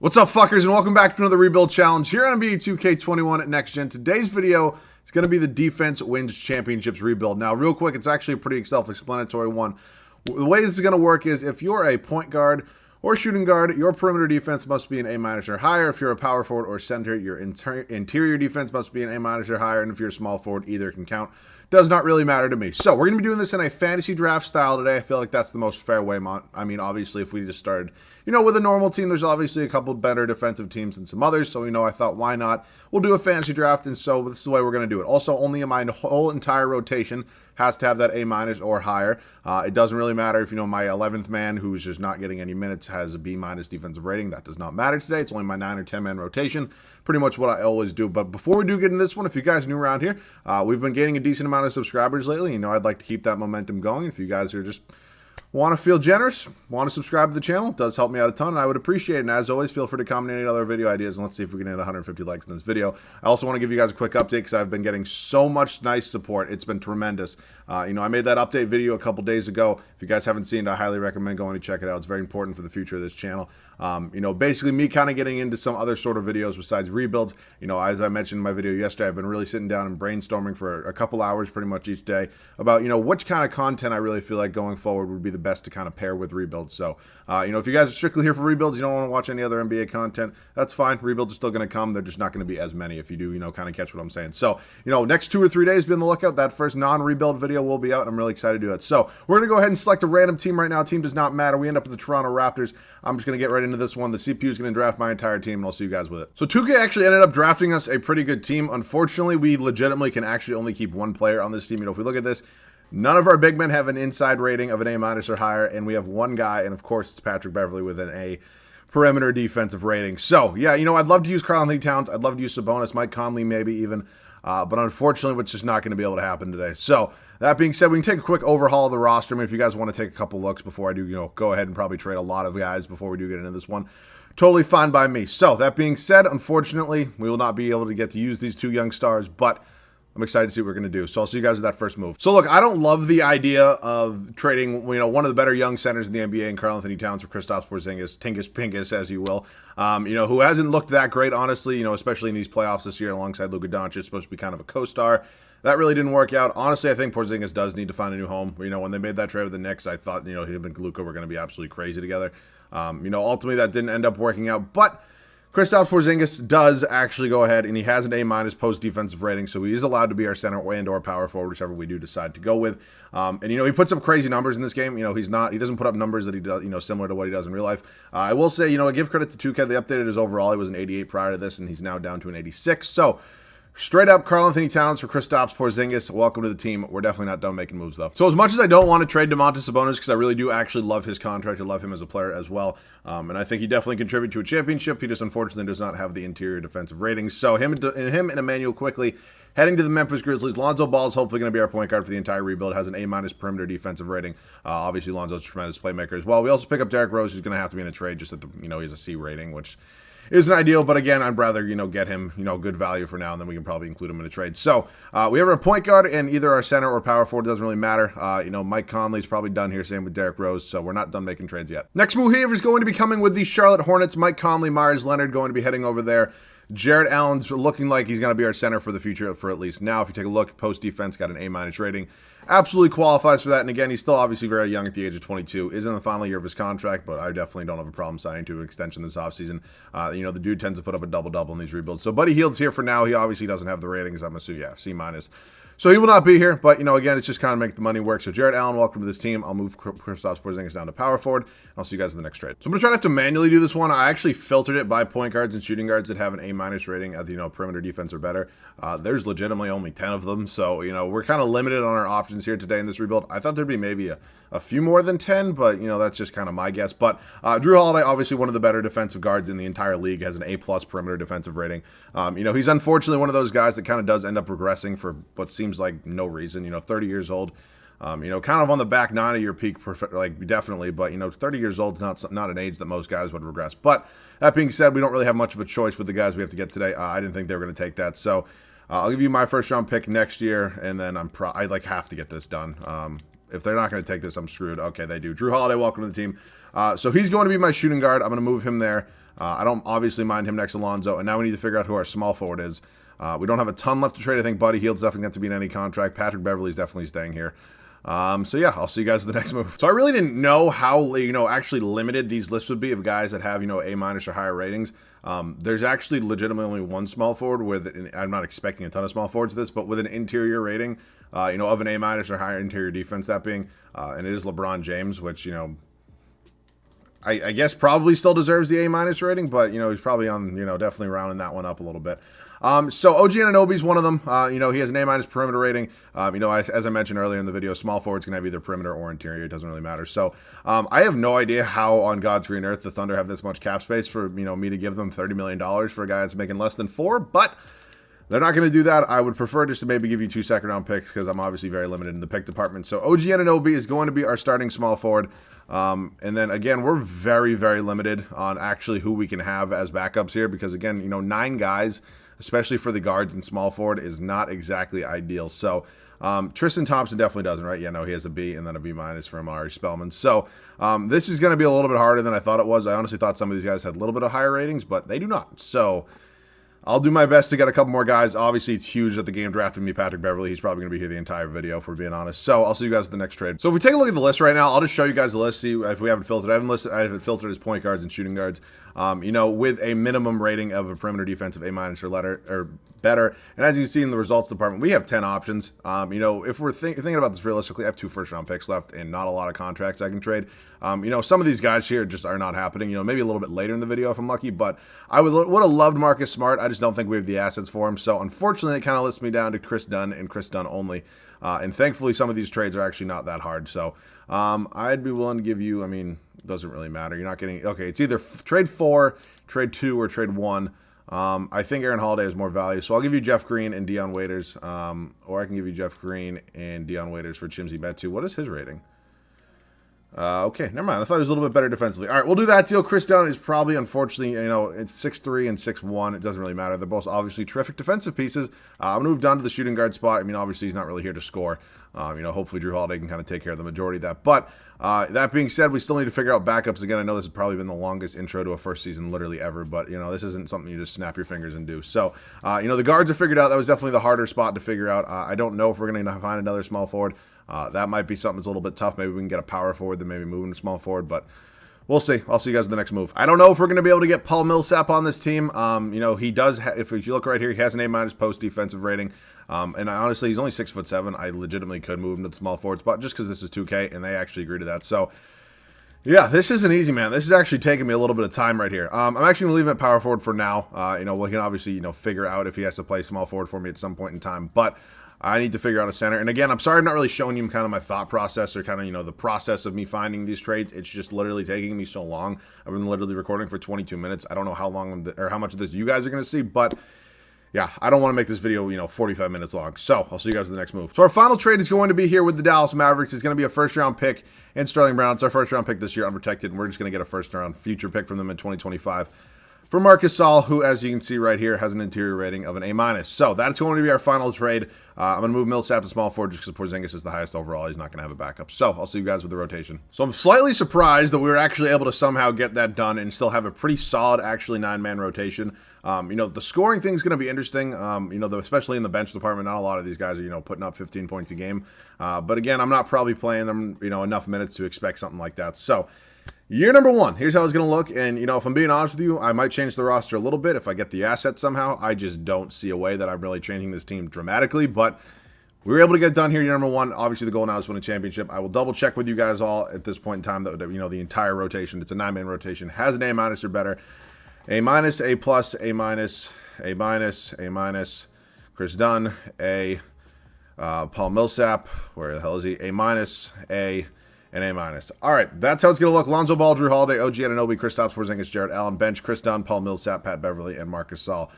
What's up, fuckers, and welcome back to another rebuild challenge here on NBA 2K21 at Next Gen. Today's video is going to be the Defense Wins Championships rebuild. Now, real quick, it's actually a pretty self-explanatory one. The way this is going to work is if you're a point guard or shooting guard, your perimeter defense must be an A- or higher. If you're a power forward or center, your interior defense must be an A- or higher. And if you're a small forward, either can count. Does not really matter to me. So we're going to be doing this in a fantasy draft style today. I feel like that's the most fair way. I mean, obviously, if we just started, with a normal team, there's obviously a couple better defensive teams than some others. So, I thought, why not? We'll do a fantasy draft, and so this is the way we're going to do it. Also, only in my whole entire rotation has to have that A- or higher. It doesn't really matter if, my 11th man, who's just not getting any minutes, has a B- defensive rating. That does not matter today. It's only my 9 or 10 man rotation. Pretty much what I always do. But before we do get into this one, if you guys are new around here, we've been gaining a decent amount of subscribers lately. I'd like to keep that momentum going. If you guys are just want to feel generous, want to subscribe to the channel, it does help me out a ton, and I would appreciate it. And as always, feel free to comment any other video ideas, and let's see if we can hit 150 likes in this video. I also want to give you guys a quick update because I've been getting so much nice support. It's been tremendous. I made that update video a couple days ago. If you guys haven't seen it, I highly recommend going to check it out. It's very important for the future of this channel. Basically me kind of getting into some other sort of videos besides rebuilds. As I mentioned in my video yesterday, I've been really sitting down and brainstorming for a couple hours pretty much each day about, which kind of content I really feel like going forward would be the best to kind of pair with rebuilds. So, if you guys are strictly here for rebuilds, you don't want to watch any other NBA content, that's fine. Rebuilds are still going to come. They're just not going to be as many if you do, kind of catch what I'm saying. So, next 2 or 3 days, be on the lookout. That first non-rebuild video will be out. I'm really excited to do that. So, we're going to go ahead and select a random team right now. Team does not matter. We end up with the Toronto Raptors. I'm just going to get right into this one. The CPU is going to draft my entire team, and I'll see you guys with it. So 2K actually ended up drafting us a pretty good team. Unfortunately, we legitimately can actually only keep one player on this team. If we look at this, none of our big men have an inside rating of an A- or higher, and we have one guy, and of course it's Patrick Beverley with an A perimeter defensive rating. So, yeah, I'd love to use Karl-Anthony Towns. I'd love to use Sabonis, Mike Conley maybe even. But unfortunately, it's just not going to be able to happen today. So, that being said, we can take a quick overhaul of the roster. I mean, if you guys want to take a couple looks before I do, go ahead and probably trade a lot of guys before we do get into this one. Totally fine by me. So, that being said, unfortunately, we will not be able to get to use these two young stars, but I'm excited to see what we're going to do. So I'll see you guys with that first move. So look, I don't love the idea of trading, one of the better young centers in the NBA, and Karl-Anthony Towns, for Kristaps Porzingis, Tingus Pingus, as you will, who hasn't looked that great, honestly, especially in these playoffs this year alongside Luka Doncic, supposed to be kind of a co-star. That really didn't work out. Honestly, I think Porzingis does need to find a new home. When they made that trade with the Knicks, I thought, him and Luka were going to be absolutely crazy together. Ultimately that didn't end up working out, but Kristaps Porzingis does actually go ahead, and he has an A- post defensive rating, so he is allowed to be our center and or power forward, whichever we do decide to go with. He puts up crazy numbers in this game. He doesn't put up numbers that he does, similar to what he does in real life. I will say, I give credit to 2K. They updated his overall. He was an 88 prior to this, and he's now down to an 86. So, straight up, Karl-Anthony Towns for Kristaps Porzingis. Welcome to the team. We're definitely not done making moves, though. So as much as I don't want to trade Domantas Sabonis, because I really do actually love his contract, I love him as a player as well, and I think he definitely contributed to a championship. He just unfortunately does not have the interior defensive ratings. So him and Emmanuel quickly heading to the Memphis Grizzlies. Lonzo Ball is hopefully going to be our point guard for the entire rebuild. Has an A- perimeter defensive rating. Obviously, Lonzo's a tremendous playmaker as well. We also pick up Derrick Rose, who's going to have to be in a trade just at the, he has a C rating, which isn't ideal, but again, I'd rather, get him, good value for now, and then we can probably include him in a trade. So, we have our point guard and either our center or power forward. It doesn't really matter. Mike Conley's probably done here, same with Derrick Rose, so we're not done making trades yet. Next move here is going to be coming with the Charlotte Hornets. Mike Conley, Myers Leonard going to be heading over there. Jarrett Allen's looking like he's going to be our center for the future, for at least now. If you take a look, post defense got an A- rating. Absolutely qualifies for that. And again, he's still obviously very young at the age of 22. Is in the final year of his contract, but I definitely don't have a problem signing to an extension this offseason. The dude tends to put up a double-double in these rebuilds. So Buddy Hield's here for now. He obviously doesn't have the ratings. I'm assuming, yeah, C-. So he will not be here, but, again, it's just kind of make the money work. So Jarrett Allen, welcome to this team. I'll move Kristaps Porzingis down to power forward. I'll see you guys in the next trade. So I'm going to try not to manually do this one. I actually filtered it by point guards and shooting guards that have an A- rating at the, perimeter defense or better. There's legitimately only 10 of them. So, we're kind of limited on our options here today in this rebuild. I thought there'd be maybe a few more than 10, but, that's just kind of my guess. But Drew Holiday, obviously one of the better defensive guards in the entire league, has an A+ perimeter defensive rating. He's unfortunately one of those guys that kind of does end up regressing for what seems like no reason. 30 years old. Kind of on the back nine of your peak, definitely, but 30 years old is not an age that most guys would regress. But that being said, we don't really have much of a choice with the guys we have to get today. I didn't think they were going to take that, so I'll give you my first round pick next year, and then I have to get this done. If they're not going to take this, I'm screwed. Okay, they do. Drew Holiday, welcome to the team. So he's going to be my shooting guard. I'm going to move him there. I don't obviously mind him next to Lonzo, and now we need to figure out who our small forward is. We don't have a ton left to trade. I think Buddy Hield's definitely got to be in any contract. Patrick Beverley's definitely staying here. So yeah, I'll see you guys with the next move. So I really didn't know how, actually limited these lists would be of guys that have, A- or higher ratings. There's actually legitimately only one small forward with, I'm not expecting a ton of small forwards to this, but with an interior rating, of an A- or higher interior defense, that being, and it is LeBron James, which, I guess probably still deserves the A- rating, but, he's probably on, definitely rounding that one up a little bit. So OG Anunoby's one of them. He has an A- perimeter rating. As I mentioned earlier in the video, small forwards can have either perimeter or interior. It doesn't really matter. So I have no idea how on God's green earth the Thunder have this much cap space for, me to give them $30 million for a guy that's making less than 4, but they're not going to do that. I would prefer just to maybe give you 2 second-round picks because I'm obviously very limited in the pick department. So OG Anunoby is going to be our starting small forward. And then again, we're very, very limited on actually who we can have as backups here because again, 9 guys, especially for the guards and small forward, is not exactly ideal. So Tristan Thompson definitely doesn't, right? Yeah, no, he has a B and then a B- for Amari Spellman. So this is going to be a little bit harder than I thought it was. I honestly thought some of these guys had a little bit of higher ratings, but they do not. So I'll do my best to get a couple more guys. Obviously, it's huge that the game drafted me Patrick Beverley. He's probably going to be here the entire video, if we're being honest. So I'll see you guys at the next trade. So if we take a look at the list right now, I'll just show you guys the list, see if we haven't filtered. I haven't filtered as point guards and shooting guards. With a minimum rating of a perimeter defensive A- or better. And as you can see in the results department, we have 10 options. If we're thinking about this realistically, I have 2 first-round picks left and not a lot of contracts I can trade. Some of these guys here just are not happening. Maybe a little bit later in the video if I'm lucky, but I would have loved Marcus Smart. I just don't think we have the assets for him. So unfortunately, it kind of lists me down to Chris Dunn and Chris Dunn only. And thankfully, some of these trades are actually not that hard. So I'd be willing to give you, doesn't really matter. You're not getting, okay, it's either trade 4, trade 2, or trade 1. I think Aaron Holiday has more value, so I'll give you Jeff Green and Dion Waiters, or I can give you Jeff Green and Dion Waiters for Chimsy Metu. What is his rating? Okay, never mind. I thought he was a little bit better defensively. All right, we'll do that deal. Chris Dunn is probably, unfortunately, it's 6'3" and 6'1". It doesn't really matter. They're both obviously terrific defensive pieces. I'm going to move down to the shooting guard spot. Obviously, he's not really here to score. Hopefully Drew Holiday can kind of take care of the majority of that. But that being said, we still need to figure out backups. Again, I know this has probably been the longest intro to a first season literally ever, but, this isn't something you just snap your fingers and do. So, the guards are figured out. That was definitely the harder spot to figure out. I don't know if we're going to find another small forward. That might be something that's a little bit tough. Maybe we can get a power forward, then maybe move him to small forward, but we'll see. I'll see you guys in the next move. I don't know if we're going to be able to get Paul Millsap on this team. He does, if you look right here, he has an A- post defensive rating. And honestly, he's only 6'7". I legitimately could move him to the small forward spot just because this is 2K, and they actually agree to that. So, yeah, this isn't easy, man. This is actually taking me a little bit of time right here. I'm actually going to leave him at power forward for now. We can obviously, figure out if he has to play small forward for me at some point in time. But I need to figure out a center. And again, I'm sorry I'm not really showing you kind of my thought process or kind of, the process of me finding these trades. It's just literally taking me so long. I've been literally recording for 22 minutes. I don't know how long or how much of this you guys are going to see, but yeah, I don't want to make this video, 45 minutes long. So I'll see you guys in the next move. So our final trade is going to be here with the Dallas Mavericks. It's going to be a first-round pick and Sterling Brown. It's our first-round pick this year, unprotected, and we're just going to get a first-round future pick from them in 2025. For Marcus Gasol, who, as you can see right here, has an interior rating of an A-. So that's going to be our final trade. I'm going to move Millsap to small forward just because Porzingis is the highest overall. He's not going to have a backup. So I'll see you guys with the rotation. So I'm slightly surprised that we were actually able to somehow get that done and still have a pretty solid, actually, 9-man rotation. The scoring thing is going to be interesting, especially in the bench department. Not a lot of these guys are, putting up 15 points a game. But again, I'm not probably playing them, enough minutes to expect something like that. So year number 1, here's how it's going to look. And, if I'm being honest with you, I might change the roster a little bit if I get the assets somehow. I just don't see a way that I'm really changing this team dramatically. But we were able to get done here year number 1. Obviously, the goal now is to win a championship. I will double check with you guys all at this point in time that, the entire rotation, it's a 9-man rotation, has an A- or better. A-, A+, A-, A-, Chris Dunn, A, Paul Millsap, where the hell is he? A-, A, and A-. All right, that's how it's going to look. Lonzo Ball, Drew Holiday, OG Anunoby, Kristaps Porzingis, Jarrett Allen, bench, Chris Dunn, Paul Millsap, Pat Beverley, and Marcus Gasol.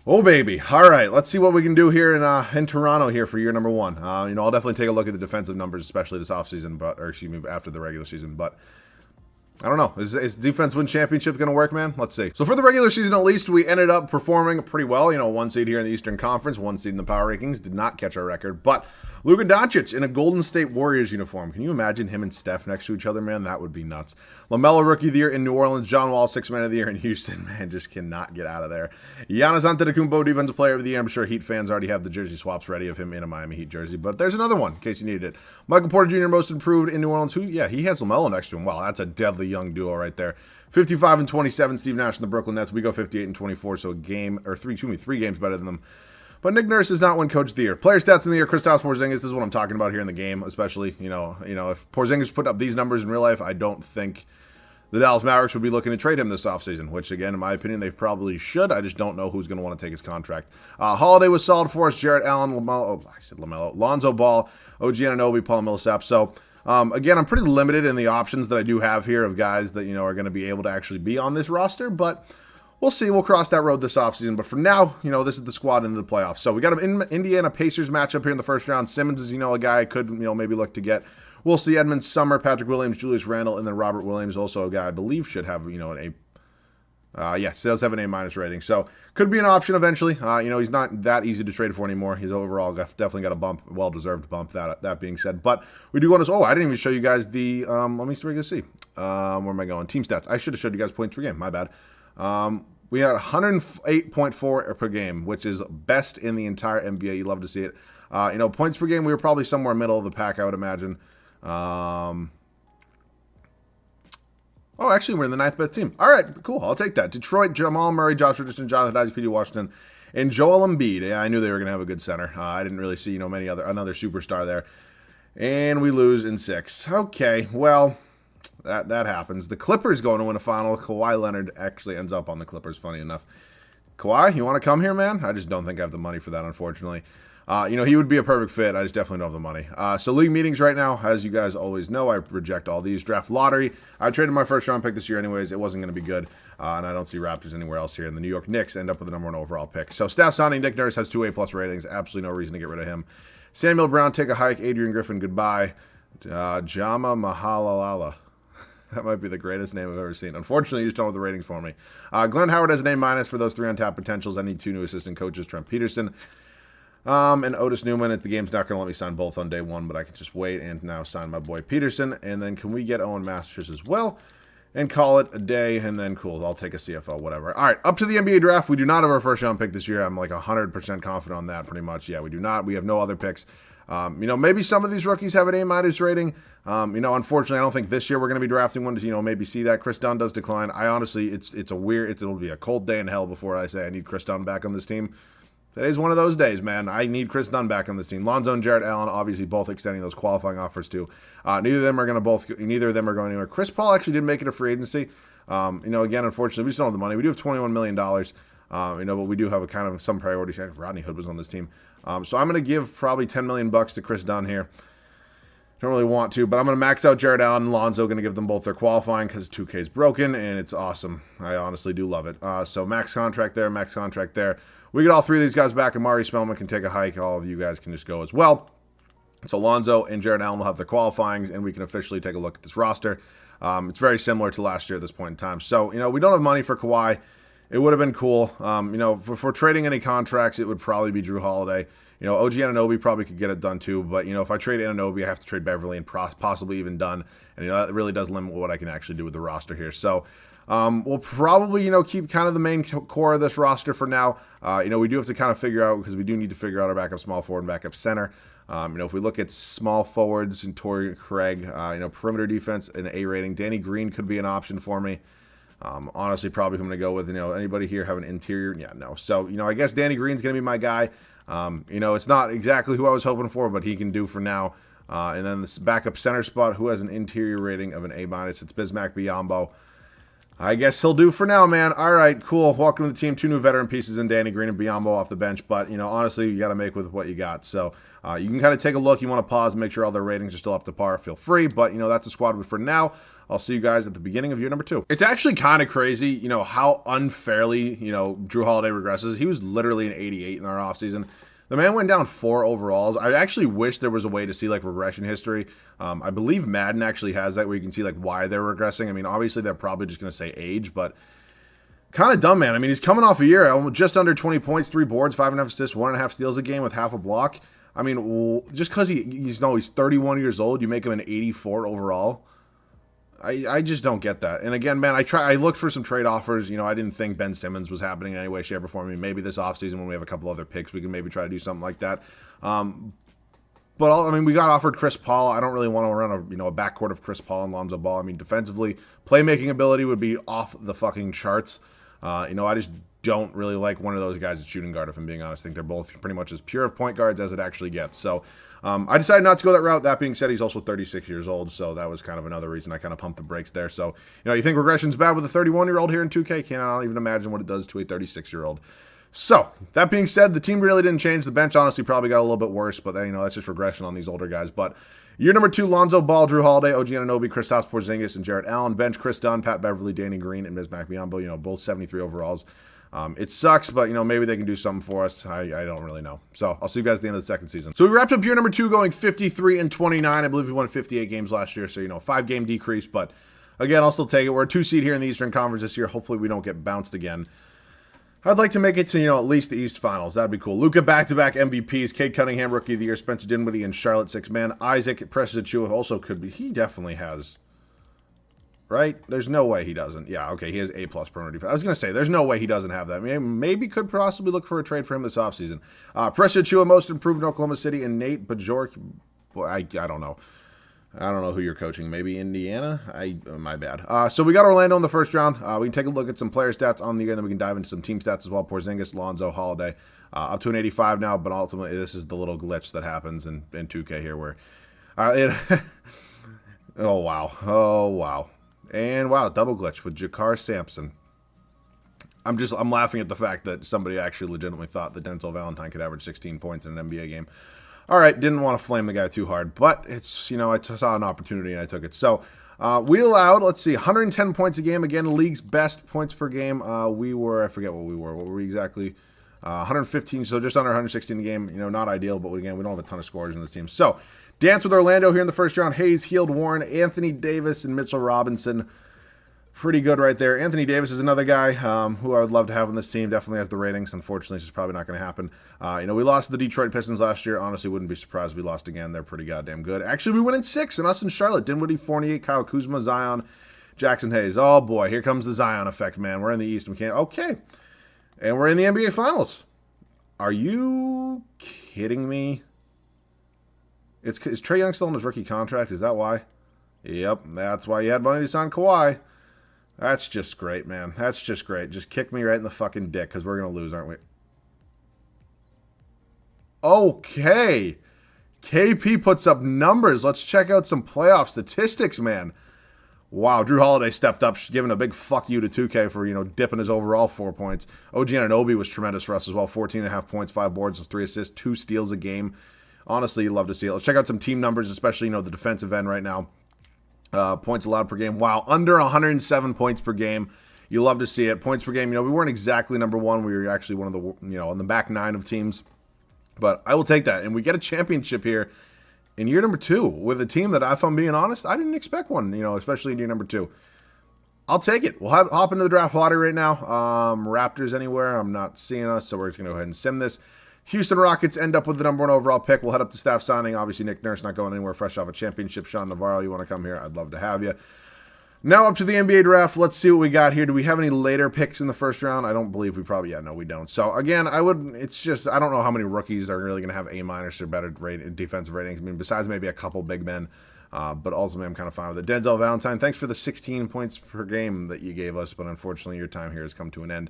Oh, baby. All right, let's see what we can do here in Toronto here for year number 1. I'll definitely take a look at the defensive numbers, especially this offseason, after the regular season. But I don't know. Is defense win championship going to work, man? Let's see. So for the regular season, at least, we ended up performing pretty well. You know, 1 seed here in the Eastern Conference, 1 seed in the power rankings. Did not catch our record. But Luka Doncic in a Golden State Warriors uniform. Can you imagine him and Steph next to each other, man? That would be nuts. LaMelo Rookie of the Year in New Orleans. John Wall, 6th Man of the Year in Houston. Man, just cannot get out of there. Giannis Antetokounmpo, Defensive Player of the Year. I'm sure Heat fans already have the jersey swaps ready of him in a Miami Heat jersey. But there's another one, in case you needed it. Michael Porter Jr., Most Improved in New Orleans. Who, yeah, he has LaMelo next to him. Wow, that's a deadly young duo right there. 55 and 27, Steve Nash and the Brooklyn Nets. We go 58 and 24, so three games better than them. But Nick Nurse does not win Coach of the Year. Player stats in the year, Kristaps Porzingis. This is what I'm talking about here in the game, especially, you know, if Porzingis put up these numbers in real life, I don't think the Dallas Mavericks would be looking to trade him this offseason, which, again, in my opinion, they probably should. I just don't know who's going to want to take his contract. Holiday was solid for us. Jarrett Allen, LaMelo, Lonzo Ball, OG Anunoby, Paul Millsap. So, again, I'm pretty limited in the options that I do have here of guys that, you know, are going to be able to actually be on this roster, but we'll see. We'll cross that road this offseason. But for now, you know, this is the squad into the playoffs. So we got an Indiana Pacers matchup here in the first round. Simmons is, you know, a guy I could, you know, maybe look to get. We'll see Edmonds, Summer, Patrick Williams, Julius Randle, and then Robert Williams, also a guy I believe should have, you know, an A. Yes, does have an A- rating. So could be an option eventually. You know, he's not that easy to trade for anymore. He's overall definitely got a bump, well-deserved bump, that being said. But we do want to, I didn't even show you guys the, let me see. Where am I going? Team stats. I should have showed you guys points per game. My bad. We had 108.4 per game, which is best in the entire NBA. You love to see it. You know, points per game, we were probably somewhere middle of the pack, I would imagine. Actually, we're in the 9th best team. All right, cool. I'll take that. Detroit, Jamal Murray, Josh Richardson, Jonathan Isaac, P.J. Washington, and Joel Embiid. Yeah, I knew they were going to have a good center. I didn't really see, you know, another superstar there. And we lose in 6. Okay, well, that happens. The Clippers going to win a final. Kawhi Leonard actually ends up on the Clippers, funny enough. Kawhi, you want to come here, man? I just don't think I have the money for that, unfortunately. You know, he would be a perfect fit. I just definitely don't have the money. So league meetings right now, as you guys always know, I reject all these. Draft lottery. I traded my first round pick this year anyways. It wasn't going to be good. And I don't see Raptors anywhere else here. And the New York Knicks end up with the #1 overall pick. So staff signing, Nick Nurse has 2 A+ ratings. Absolutely no reason to get rid of him. Samuel Brown, take a hike. Adrian Griffin, goodbye. Jama Mahalalala. That might be the greatest name I've ever seen. Unfortunately, you just don't have the ratings for me. Glenn Howard has an A- for those 3 untapped potentials. I need 2 new assistant coaches, Trent Peterson. And Otis Newman. At the game's not going to let me sign both on day 1, but I can just wait and now sign my boy Peterson. And then can we get Owen Masters as well and call it a day? And then cool, I'll take a CFO, whatever. All right, up to the NBA draft. We do not have our first round pick this year. I'm like 100% confident on that pretty much. Yeah, we do not. We have no other picks. You know, maybe some of these rookies have an A- rating. You know, unfortunately, I don't think this year we're going to be drafting one to, you know, maybe see that. Chris Dunn does decline. I honestly, it'll be a cold day in hell before I say I need Chris Dunn back on this team. Today's one of those days, man. I need Chris Dunn back on this team. Lonzo and Jarrett Allen, obviously, both extending those qualifying offers too. Neither of them are going anywhere. Chris Paul actually did make it a free agency. You know, again, unfortunately, we just don't have the money. We do have $21 million. You know, but we do have a kind of some priorities. Rodney Hood was on this team. So I'm going to give probably $10 million to Chris Dunn here. Don't really want to, but I'm going to max out Jarrett Allen and Lonzo. Going to give them both their qualifying because 2K is broken, and it's awesome. I honestly do love it. So max contract there, max contract there. We get all 3 of these guys back, and Mari Spellman can take a hike. All of you guys can just go as well. So Lonzo and Jarrett Allen will have their qualifyings, and we can officially take a look at this roster. It's very similar to last year at this point in time. So, you know, we don't have money for Kawhi. It would have been cool. You know, if we're trading any contracts, it would probably be Drew Holiday. You know, OG Anunoby probably could get it done too. But, you know, if I trade Anunoby, I have to trade Beverly and possibly even Dunn. And, you know, that really does limit what I can actually do with the roster here. So, we'll probably, you know, keep kind of the main core of this roster for now. You know, we do have to kind of figure out, because we do need to figure out our backup small forward and backup center. You know, if we look at small forwards and Torrey Craig, you know, perimeter defense and A rating, Danny Green could be an option for me. Honestly, probably I'm going to go with, you know, anybody here have an interior? Yeah, no. So, you know, I guess Danny Green's going to be my guy. You know, it's not exactly who I was hoping for, but he can do for now. And then this backup center spot, who has an interior rating of an A-. It's Bismack Biyombo. I guess he'll do for now, man. All right, cool. Welcome to the team. 2 new veteran pieces in Danny Green and Biyombo off the bench. But, you know, honestly, you got to make with what you got. So you can kind of take a look. You want to pause, make sure all their ratings are still up to par. Feel free. But, you know, that's a squad for now. I'll see you guys at the beginning of year number 2. It's actually kind of crazy, you know, how unfairly, you know, Drew Holiday regresses. He was literally an 88 in our offseason. The man went down 4 overalls. I actually wish there was a way to see like regression history. I believe Madden actually has that where you can see like why they're regressing. I mean, obviously they're probably just going to say age, but kind of dumb, man. I mean, he's coming off a year, just under 20 points, 3 boards, 5.5 assists, 1.5 steals a game with half a block. I mean, just because he's 31 years old, you make him an 84 overall. I just don't get that. And again, man, I looked for some trade offers. You know, I didn't think Ben Simmons was happening in any way, shape, or form. I mean, maybe this offseason when we have a couple other picks, we can maybe try to do something like that. But I mean, we got offered Chris Paul. I don't really want to run a backcourt of Chris Paul and Lonzo Ball. I mean, defensively, playmaking ability would be off the fucking charts. I just don't really like one of those guys at shooting guard, if I'm being honest. I think they're both pretty much as pure of point guards as it actually gets. So I decided not to go that route. That being said, he's also 36 years old, so that was kind of another reason I kind of pumped the brakes there. So, you think regression's bad with a 31-year-old here in 2K? Can't even imagine what it does to a 36-year-old. So, that being said, the team really didn't change. The bench honestly probably got a little bit worse, but that's just regression on these older guys. But year number 2, Lonzo Ball, Drew Holiday, OG Anunoby, Kristaps Porzingis, and Jarrett Allen. Bench, Chris Dunn, Pat Beverly, Danny Green, and Bismack Biyombo, both 73 overalls. It sucks, but, maybe they can do something for us. I don't really know. So, I'll see you guys at the end of the second season. So, we wrapped up year number 2 going 53-29. I believe we won 58 games last year, so, 5-game decrease. But, again, I'll still take it. We're a 2 seed here in the Eastern Conference this year. Hopefully, we don't get bounced again. I'd like to make it to, at least the East Finals. That'd be cool. Luka back-to-back MVPs. Cade Cunningham, Rookie of the Year. Spencer Dinwiddie and Charlotte 6-man. Isaac Precious Achiuwa also could be. He definitely has... Right? There's no way he doesn't. Yeah, okay, he has A+ perimeter defense. I was going to say, there's no way he doesn't have that. Maybe could possibly look for a trade for him this offseason. Precious Achiuwa, most improved in Oklahoma City, and Nate Bajork. Boy, I don't know. I don't know who you're coaching. Maybe Indiana? My bad. So we got Orlando in the first round. We can take a look at some player stats on the year, and then we can dive into some team stats as well. Porzingis, Lonzo, Holiday. Up to an 85 now, but ultimately this is the little glitch that happens in 2K here where... oh, wow. Oh, wow. And wow, double glitch with Jakar Sampson. I'm laughing at the fact that somebody actually legitimately thought that Denzel Valentine could average 16 points in an NBA game. All right, didn't want to flame the guy too hard, but it's, I saw an opportunity and I took it. So we allowed, let's see, 110 points a game. Again, league's best points per game. We were, I forget what we were. What were we exactly? 115, so just under 116 a game. Not ideal, but again, we don't have a ton of scorers in this team. So dance with Orlando here in the first round. Hayes, Heald, Warren, Anthony Davis, and Mitchell Robinson. Pretty good right there. Anthony Davis is another guy who I would love to have on this team. Definitely has the ratings. Unfortunately, it's just probably not going to happen. We lost to the Detroit Pistons last year. Honestly, wouldn't be surprised if we lost again. They're pretty goddamn good. Actually, we went in 6, and us in Charlotte. Dinwiddie, Fournier, Kyle Kuzma, Zion, Jackson Hayes. Oh, boy. Here comes the Zion effect, man. We're in the East. We can't. Okay. And we're in the NBA Finals. Are you kidding me? Is Trae Young still on his rookie contract? Is that why? Yep, that's why you had money to sign Kawhi. That's just great, man. That's just great. Just kick me right in the fucking dick because we're going to lose, aren't we? Okay. KP puts up numbers. Let's check out some playoff statistics, man. Wow, Drew Holiday stepped up, giving a big fuck you to 2K for, dipping his overall 4 points. OG Anunoby was tremendous for us as well. 14.5 points, 5 boards, 3 assists, 2 steals a game. Honestly, you love to see it. Let's check out some team numbers, especially, the defensive end right now. Points allowed per game. Wow, under 107 points per game. You love to see it. Points per game, we weren't exactly number 1. We were actually one of the, on the back 9 of teams. But I will take that. And we get a championship here in year number 2 with a team that, if I'm being honest, I didn't expect one, especially in year number 2. I'll take it. We'll hop into the draft lottery right now. Raptors anywhere. I'm not seeing us, so we're just going to go ahead and sim this. Houston Rockets end up with the number 1 overall pick. We'll head up to staff signing. Obviously, Nick Nurse not going anywhere fresh off a championship. Sean Navarro, you want to come here? I'd love to have you. Now up to the NBA draft. Let's see what we got here. Do we have any later picks in the first round? I don't believe we probably, no, we don't. So again, I don't know how many rookies are really going to have A- or better defensive ratings. Besides maybe a couple big men. But ultimately, I'm kind of fine with it. Denzel Valentine, thanks for the 16 points per game that you gave us, but unfortunately, your time here has come to an end.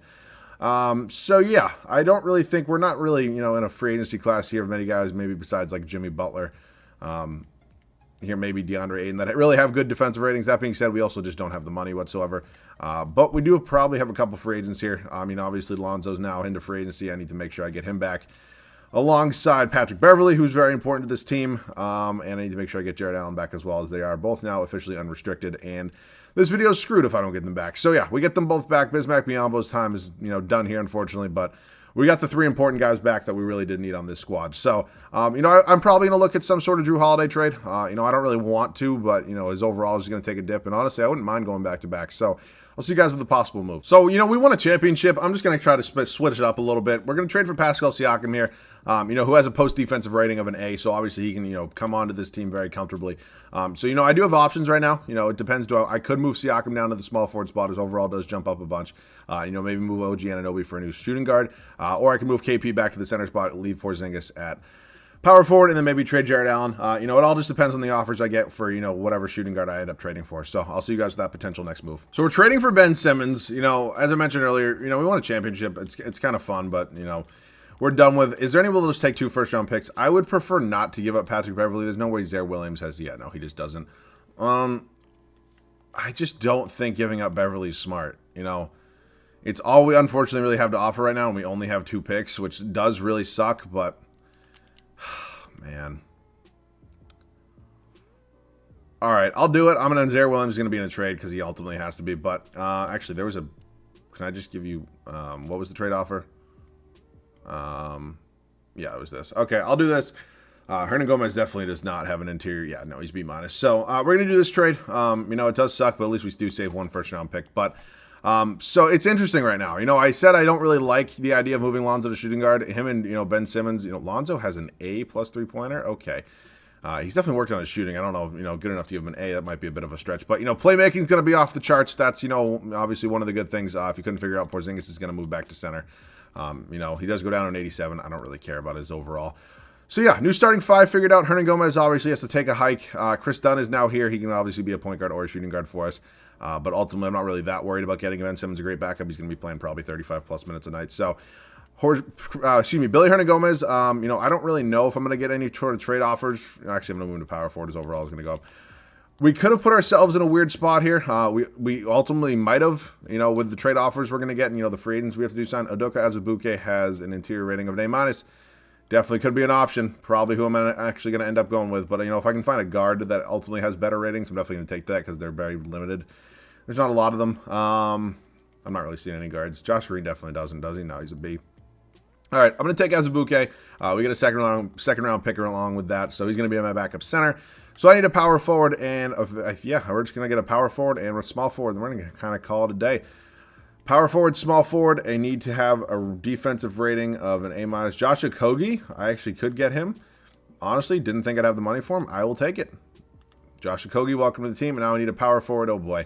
So yeah, I don't really think we're not really, in a free agency class here of many guys, maybe besides like Jimmy Butler, here maybe DeAndre Ayton that really have good defensive ratings. That being said, we also just don't have the money whatsoever. But we do probably have a couple free agents here. Obviously Lonzo's now into free agency. I need to make sure I get him back alongside Patrick Beverly, who's very important to this team. And I need to make sure I get Jarrett Allen back as well, as they are both now officially unrestricted. And this video is screwed if I don't get them back. So yeah, we get them both back. Bismack Biyombo's time is, done here, unfortunately, but we got the 3 important guys back that we really did need on this squad. So, you know, I'm probably going to look at some sort of Drew Holiday trade. You know, I don't really want to, but, you know, his overall is going to take a dip. And honestly, I wouldn't mind going back-to-back. So, I'll see you guys with the possible move. So, you know, we won a championship. I'm just going to try to switch it up a little bit. We're going to trade for Pascal Siakam here, you know, who has a post-defensive rating of an A. So, obviously, he can, you know, come onto this team very comfortably. So, you know, I do have options right now. You know, it depends. I could move Siakam down to the small forward spot. His overall does jump up a bunch. You know, maybe move OG Anunoby for a new shooting guard. Or I can move KP back to the center spot, leave Porzingis at power forward, and then maybe trade Jared Allen. You know, it all just depends on the offers I get for, you know, whatever shooting guard I end up trading for. So I'll see you guys with that potential next move. So we're trading for Ben Simmons. You know, as I mentioned earlier, you know, we won a championship. It's kind of fun, but, you know, we're done with. Is there any way to just take 2 first-round picks? I would prefer not to give up Patrick Beverley. There's no way Zaire Williams has yet. No, he just doesn't. I just don't think giving up Beverley is smart. You know, it's all we unfortunately really have to offer right now, and we only have 2 picks, which does really suck, but man. All right, I'll do it. I'm going to, Zaire Williams is going to be in a trade because he ultimately has to be. But actually, there was a, can I just give you, what was the trade offer? Yeah, it was this. Okay, I'll do this. Hernan Gomez definitely does not have an interior. Yeah, no, he's B-. So we're going to do this trade. You know, it does suck, but at least we do save 1 first-round pick. But so it's interesting right now. You know, I said I don't really like the idea of moving Lonzo to shooting guard. Him and, you know, Ben Simmons, you know, Lonzo has an A+ 3-pointer. Okay. He's definitely worked on his shooting. I don't know, you know, good enough to give him an A. That might be a bit of a stretch. But, you know, playmaking is going to be off the charts. That's, you know, obviously one of the good things. If you couldn't figure out, Porzingis is going to move back to center. You know, he does go down on 87. I don't really care about his overall. So, yeah, new starting 5 figured out. Hernan Gomez obviously has to take a hike. Chris Dunn is now here. He can obviously be a point guard or a shooting guard for us. But ultimately, I'm not really that worried about getting Ben Simmons a great backup. He's going to be playing probably 35+ minutes a night. So, Billy Hernan Gomez, you know, I don't really know if I'm going to get any sort of trade offers. Actually, I'm going to move him to power forward. His overall is going to go up. We could have put ourselves in a weird spot here. We ultimately might have, you know, with the trade offers we're going to get, and, you know, the free agents we have to do sign. Udoka Azubuike has an interior rating of an A-. Definitely could be an option. Probably who I'm actually going to end up going with. But, you know, if I can find a guard that ultimately has better ratings, I'm definitely going to take that because they're very limited. There's not a lot of them. I'm not really seeing any guards. Josh Green definitely doesn't, does he? No, he's a B. All right, I'm going to take Azubuike. We get a second round picker along with that, so he's going to be my backup center. So I need a power forward, and yeah, we're just going to get a power forward and a small forward. We're going to kind of call it a day. Power forward, small forward. I need to have a defensive rating of an A-. Josh Okogie, I actually could get him. Honestly, didn't think I'd have the money for him. I will take it. Josh Okogie, welcome to the team. And now I need a power forward. Oh, boy.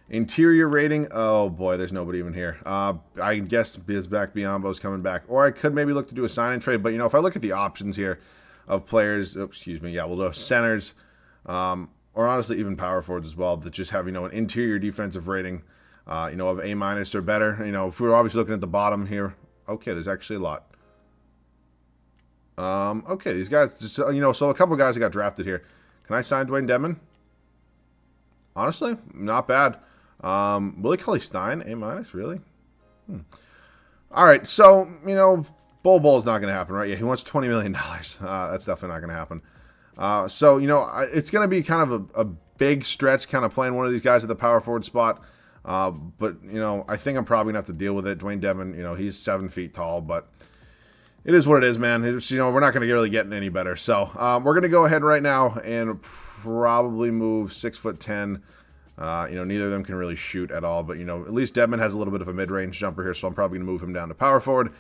Interior rating. Oh, boy, there's nobody even here. I guess Bizback Biombo's coming back. Or I could maybe look to do a sign and trade. But, you know, if I look at the options here of players, oh, excuse me, yeah, we'll do centers, or honestly even power forwards as well, that just have, you know, an interior defensive rating, you know, of A- or better. You know, if we're obviously looking at the bottom here, okay, there's actually a lot. Okay, these guys, just, you know, so a couple guys that got drafted here. Can I sign Dwayne Dedmon? Honestly, not bad. Willie Cauley-Stein, A-, really? All right, so, you know, Bol is not going to happen, right? Yeah, he wants $20 million. That's definitely not going to happen. So, you know, it's going to be kind of a big stretch kind of playing one of these guys at the power forward spot. But, you know, I think I'm probably going to have to deal with it. Dwayne Dedmon, you know, he's 7 feet tall, but it is what it is, man. It's, you know, we're not going to really get any better. So, we're going to go ahead right now and probably move 6'10". You know, neither of them can really shoot at all, but, you know, at least Dedmon has a little bit of a mid-range jumper here, so I'm probably going to move him down to power forward.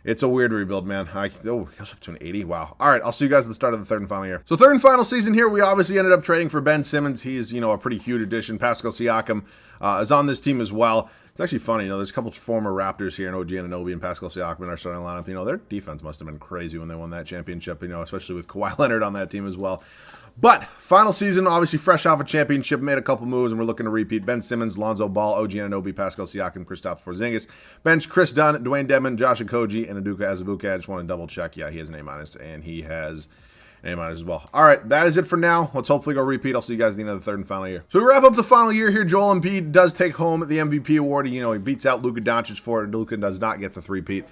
It's a weird rebuild, man. Oh, he goes up to an 80. Wow. All right, I'll see you guys at the start of the third and final year. So third and final season here, we obviously ended up trading for Ben Simmons. He's, you know, a pretty huge addition. Pascal Siakam is on this team as well. It's actually funny, you know, there's a couple former Raptors here, and OG Anunoby and Pascal Siakam in our starting lineup. You know, their defense must have been crazy when they won that championship, you know, especially with Kawhi Leonard on that team as well. But final season, obviously fresh off a championship, made a couple moves, and we're looking to repeat. Ben Simmons, Lonzo Ball, OG Anunoby, Pascal Siakam, Kristaps Porzingis. Bench, Chris Dunn, Dwayne Dedmon, Josh Okogie, and Udoka Azubuike. I just want to double check. Yeah, he has an A-, and he has an A- as well. All right, that is it for now. Let's hopefully go repeat. I'll see you guys at the end of the third and final year. So we wrap up the final year here. Joel Embiid does take home the MVP award. You know, he beats out Luka Doncic for it, and Luka does not get the three-peat.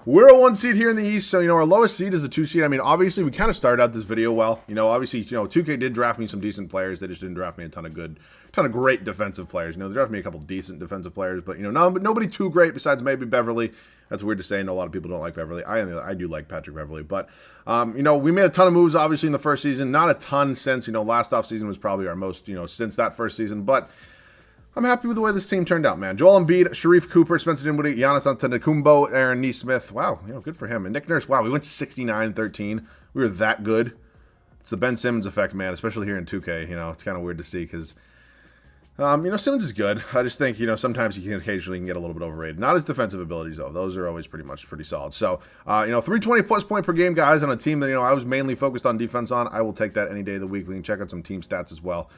We're a 1 seed here in the East, so, our lowest seed is a 2 seed. I mean, obviously, we kind of started out this video well. Obviously, 2K did draft me some decent players. They just didn't draft me a ton of great defensive players. They drafted me a couple decent defensive players, but, nobody too great besides maybe Beverly. That's weird to say. I know a lot of people don't like Beverly. I do like Patrick Beverly, but, we made a ton of moves, obviously, in the first season. Not a ton since, last offseason was probably our most, since that first season, but I'm happy with the way this team turned out, man. Joel Embiid, Sharif Cooper, Spencer Dinwiddie, Giannis Antetokounmpo, Aaron Nesmith. Wow, good for him. And Nick Nurse, wow, we went 69-13. We were that good. It's the Ben Simmons effect, man, especially here in 2K. It's kind of weird to see because, Simmons is good. I just think, sometimes he can occasionally get a little bit overrated. Not his defensive abilities, though. Those are always pretty solid. So, 320-plus point per game guys on a team that, I was mainly focused on defense on. I will take that any day of the week. We can check out some team stats as well.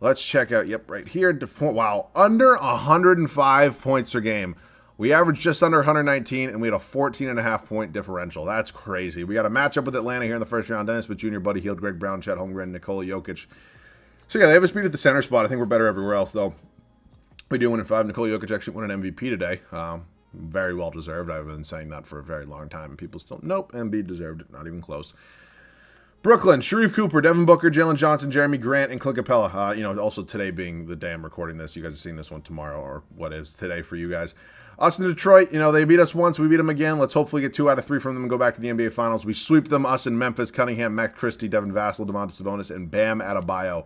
Let's check out, right here. Wow, under 105 points per game. We averaged just under 119, and we had a 14.5 point differential. That's crazy. We got a matchup with Atlanta here in the first round. Dennis Smith Jr., Buddy Hield, Greg Brown, Chet Holmgren, Nikola Jokic. So, yeah, they have us beat at the center spot. I think we're better everywhere else, though. We do win in 5. Nikola Jokic actually won an MVP today. Very well deserved. I've been saying that for a very long time, and people still, nope, Embiid deserved it. Not even close. Brooklyn, Sharif Cooper, Devin Booker, Jalen Johnson, Jeremy Grant, and Clint Capella. Also today being the day I'm recording this. You guys are seeing this one tomorrow, or what is today for you guys. Us in Detroit, they beat us once. We beat them again. Let's hopefully get 2 out of 3 from them and go back to the NBA Finals. We sweep them. Us in Memphis, Cunningham, Max Christie, Devin Vassell, Domantas Sabonis, and Bam Adebayo.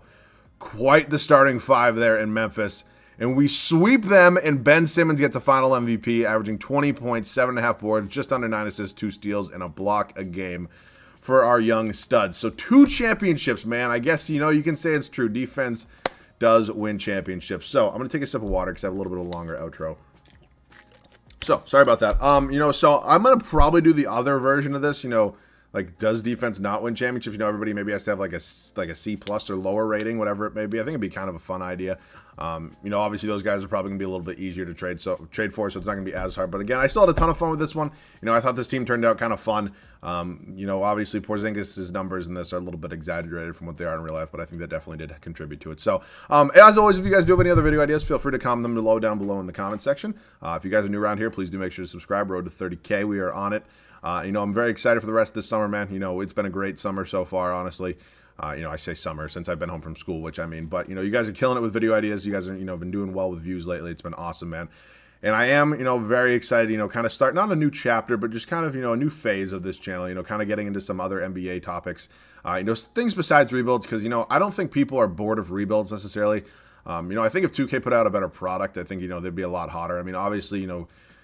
Quite the starting 5 there in Memphis. And we sweep them, and Ben Simmons gets a final MVP, averaging 20 points, 7.5 boards, just under 9 assists, 2 steals, and a block a game for our young studs. So 2 championships, man. I guess, you can say it's true. Defense does win championships. So I'm going to take a sip of water because I have a little bit of a longer outro. So, sorry about that. So I'm going to probably do the other version of this, like, does defense not win championships? Everybody maybe has to have like a C+ or lower rating, whatever it may be. I think it'd be kind of a fun idea. Obviously those guys are probably gonna be a little bit easier to trade for, so it's not gonna be as hard. But again, I still had a ton of fun with this one. I thought this team turned out kind of fun. Obviously Porzingis' numbers in this are a little bit exaggerated from what they are in real life, but I think that definitely did contribute to it. So, as always, if you guys do have any other video ideas, feel free to comment them down below in the comment section. If you guys are new around here, please do make sure to subscribe. Road to 30K, we are on it. I'm very excited for the rest of this summer, man. It's been a great summer so far, honestly. I say summer since I've been home from school, which I mean, but, you guys are killing it with video ideas. You guys are, been doing well with views lately. It's been awesome, man. And I am, very excited, kind of start, not a new chapter, but just kind of, a new phase of this channel, kind of getting into some other NBA topics, things besides rebuilds, because, I don't think people are bored of rebuilds necessarily. I think if 2K put out a better product, I think, they'd be a lot hotter. I mean, obviously,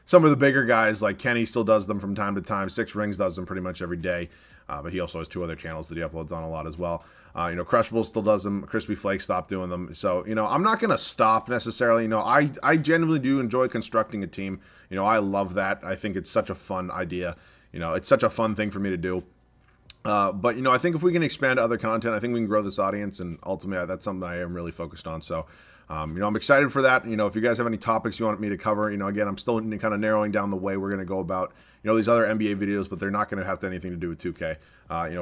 some of the bigger guys, like Kenny still does them from time to time. 6 Rings does them pretty much every day. But he also has 2 other channels that he uploads on a lot as well. Crushable still does them. Crispy Flake stopped doing them. So, I'm not going to stop necessarily. I genuinely do enjoy constructing a team. I love that. I think it's such a fun idea. It's such a fun thing for me to do. But, I think if we can expand to other content, I think we can grow this audience. And ultimately, that's something I am really focused on. So, I'm excited for that. If you guys have any topics you want me to cover, again, I'm still kind of narrowing down the way we're going to go about, these other NBA videos, but they're not going to have anything to do with 2K.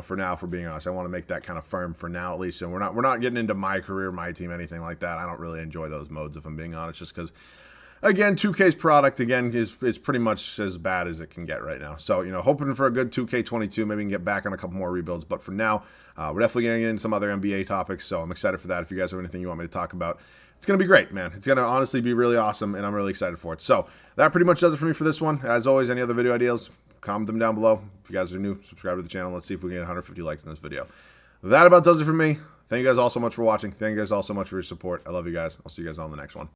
For now, for being honest, I want to make that kind of firm for now, at least. And we're not getting into my career, my team, anything like that. I don't really enjoy those modes, if I'm being honest, just because, again, 2K's product, again, is pretty much as bad as it can get right now. So, hoping for a good 2K22, maybe we can get back on a couple more rebuilds. But for now, we're definitely getting into some other NBA topics, so I'm excited for that. If you guys have anything you want me to talk about, it's going to be great, man. It's going to honestly be really awesome, and I'm really excited for it. So that pretty much does it for me for this one. As always, any other video ideas, comment them down below. If you guys are new, subscribe to the channel. Let's see if we can get 150 likes in this video. That about does it for me. Thank you guys all so much for watching. Thank you guys all so much for your support. I love you guys. I'll see you guys on the next one.